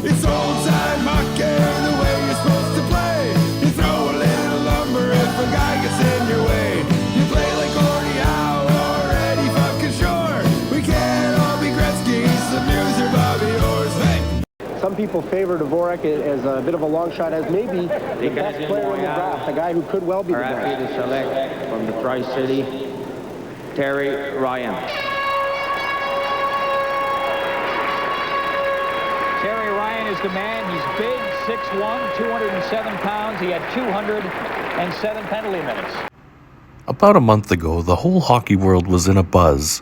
It's old-time hockey, the way you're supposed to play. You throw a little lumber if a guy gets in your way. You play like Gordie Howe or Eddie fucking Shore. We can't all be Gretzky, some news or Bobby Orr's. Hey! Some people favor Dvorak as a bit of a long shot, as maybe the best player in the draft, a guy who could well be the best. Happy to select from the Tri-City, Terry Ryan. Terry Ryan is the man. He's big, 6'1", 207 pounds. He had 207 penalty minutes. About a month ago, the whole hockey world was in a buzz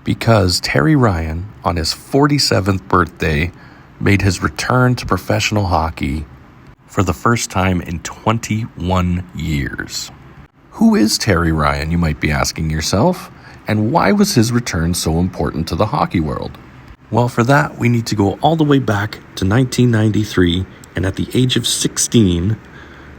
because Terry Ryan, on his 47th birthday, made his return to professional hockey for the first time in 21 years. Who is Terry Ryan, you might be asking yourself, and why was his return so important to the hockey world? Well, for that, we need to go all the way back to 1993, and at the age of 16,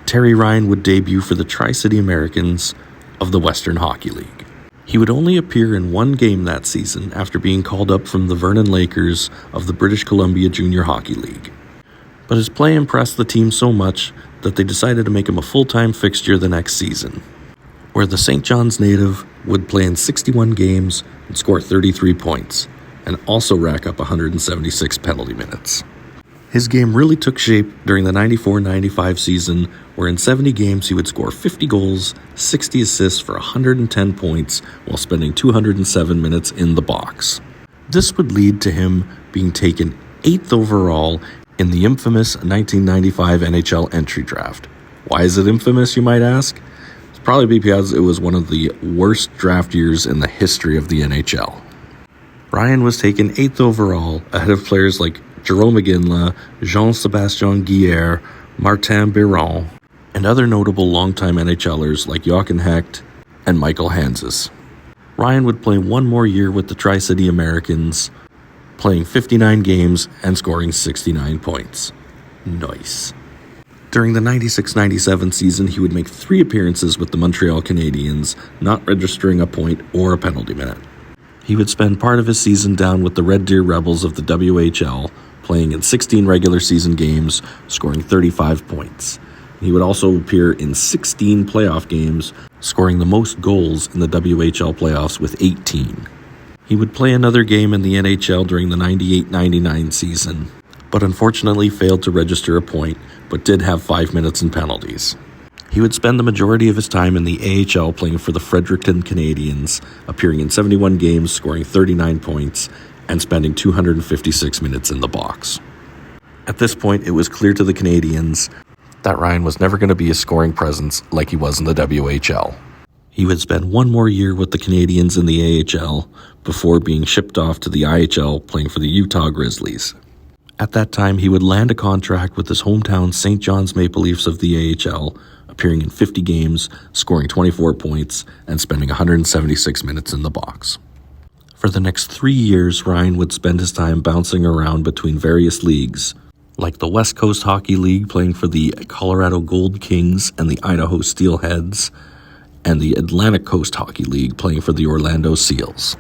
Terry Ryan would debut for the Tri-City Americans of the Western Hockey League. He would only appear in one game that season after being called up from the Vernon Lakers of the British Columbia Junior Hockey League. But his play impressed the team so much that they decided to make him a full-time fixture the next season, where the St. John's native would play in 61 games and score 33 points, and also rack up 176 penalty minutes. His game really took shape during the 94-95 season, where in 70 games he would score 50 goals, 60 assists for 110 points, while spending 207 minutes in the box. This would lead to him being taken 8th overall in the infamous 1995 NHL entry draft. Why is it infamous, you might ask? It's probably because it was one of the worst draft years in the history of the NHL. Ryan was taken 8th overall, ahead of players like Jerome Iginla, Jean-Sébastien Guerre, Martin Biron, and other notable longtime NHLers like Jochen Hecht and Michael Hanzis. Ryan would play one more year with the Tri-City Americans, playing 59 games and scoring 69 points. Nice. During the 96-97 season, he would make 3 appearances with the Montreal Canadiens, not registering a point or a penalty minute. He would spend part of his season down with the Red Deer Rebels of the WHL, playing in 16 regular season games, scoring 35 points. He would also appear in 16 playoff games, scoring the most goals in the WHL playoffs with 18. He would play another game in the NHL during the 98-99 season, but unfortunately failed to register a point, but did have 5 minutes in penalties. He would spend the majority of his time in the AHL playing for the Fredericton Canadiens, appearing in 71 games, scoring 39 points, and spending 256 minutes in the box. At this point, it was clear to the Canadiens that Ryan was never going to be a scoring presence like he was in the WHL. He would spend one more year with the Canadiens in the AHL before being shipped off to the IHL playing for the Utah Grizzlies. At that time, he would land a contract with his hometown St. John's Maple Leafs of the AHL, appearing in 50 games, scoring 24 points, and spending 176 minutes in the box. For the next 3 years, Ryan would spend his time bouncing around between various leagues, like the West Coast Hockey League playing for the Colorado Gold Kings and the Idaho Steelheads, and the Atlantic Coast Hockey League playing for the Orlando Seals,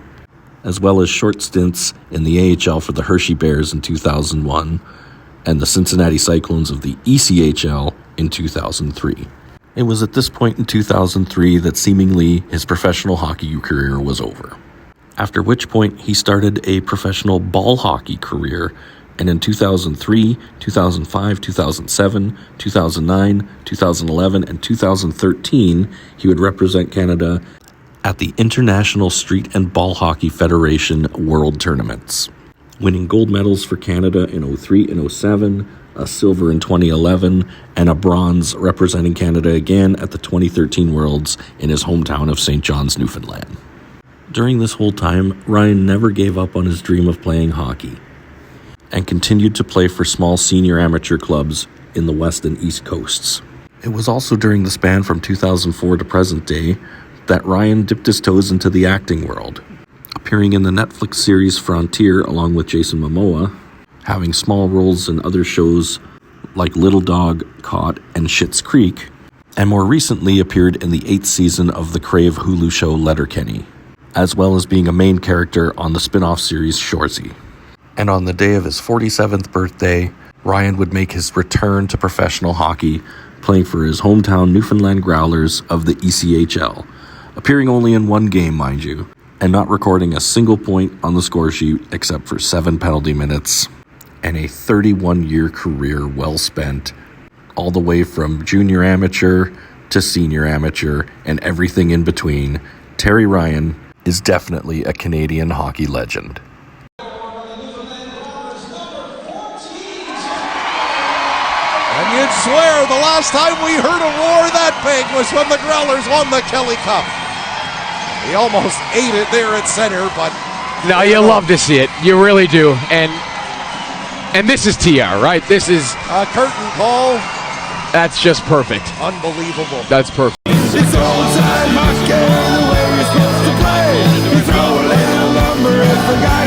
as well as short stints in the AHL for the Hershey Bears in 2001 and the Cincinnati Cyclones of the ECHL in 2003. It was at this point in 2003 that seemingly his professional hockey career was over, after which point he started a professional ball hockey career, and in 2003, 2005, 2007, 2009, 2011, and 2013, he would represent Canada at the International Street and Ball Hockey Federation World Tournaments, winning gold medals for Canada in 2003 and 2007, a silver in 2011, and a bronze representing Canada again at the 2013 Worlds in his hometown of St. John's, Newfoundland. During this whole time, Ryan never gave up on his dream of playing hockey and continued to play for small senior amateur clubs in the West and East Coasts. It was also during the span from 2004 to present day that Ryan dipped his toes into the acting world, appearing in the Netflix series Frontier along with Jason Momoa, having small roles in other shows like Little Dog, Caught, and Schitt's Creek, and more recently appeared in the 8th season of the Crave Hulu show Letterkenny, as well as being a main character on the spin-off series Shoresy. And on the day of his 47th birthday, Ryan would make his return to professional hockey, playing for his hometown Newfoundland Growlers of the ECHL, appearing only in one game, mind you, and not recording a single point on the score sheet except for 7 penalty minutes, and a 31-year career well spent, all the way from junior amateur to senior amateur and everything in between. Terry Ryan is definitely a Canadian hockey legend. And you'd swear the last time we heard a roar that big was when the Growlers won the Kelly Cup. He almost ate it there at center, but... No, you love to see it. You really do. And this is TR, right? This is... a curtain call. That's just perfect. Unbelievable. That's perfect. It's old-time hockey, the way you're supposed to play. You throw a little lumber if a guy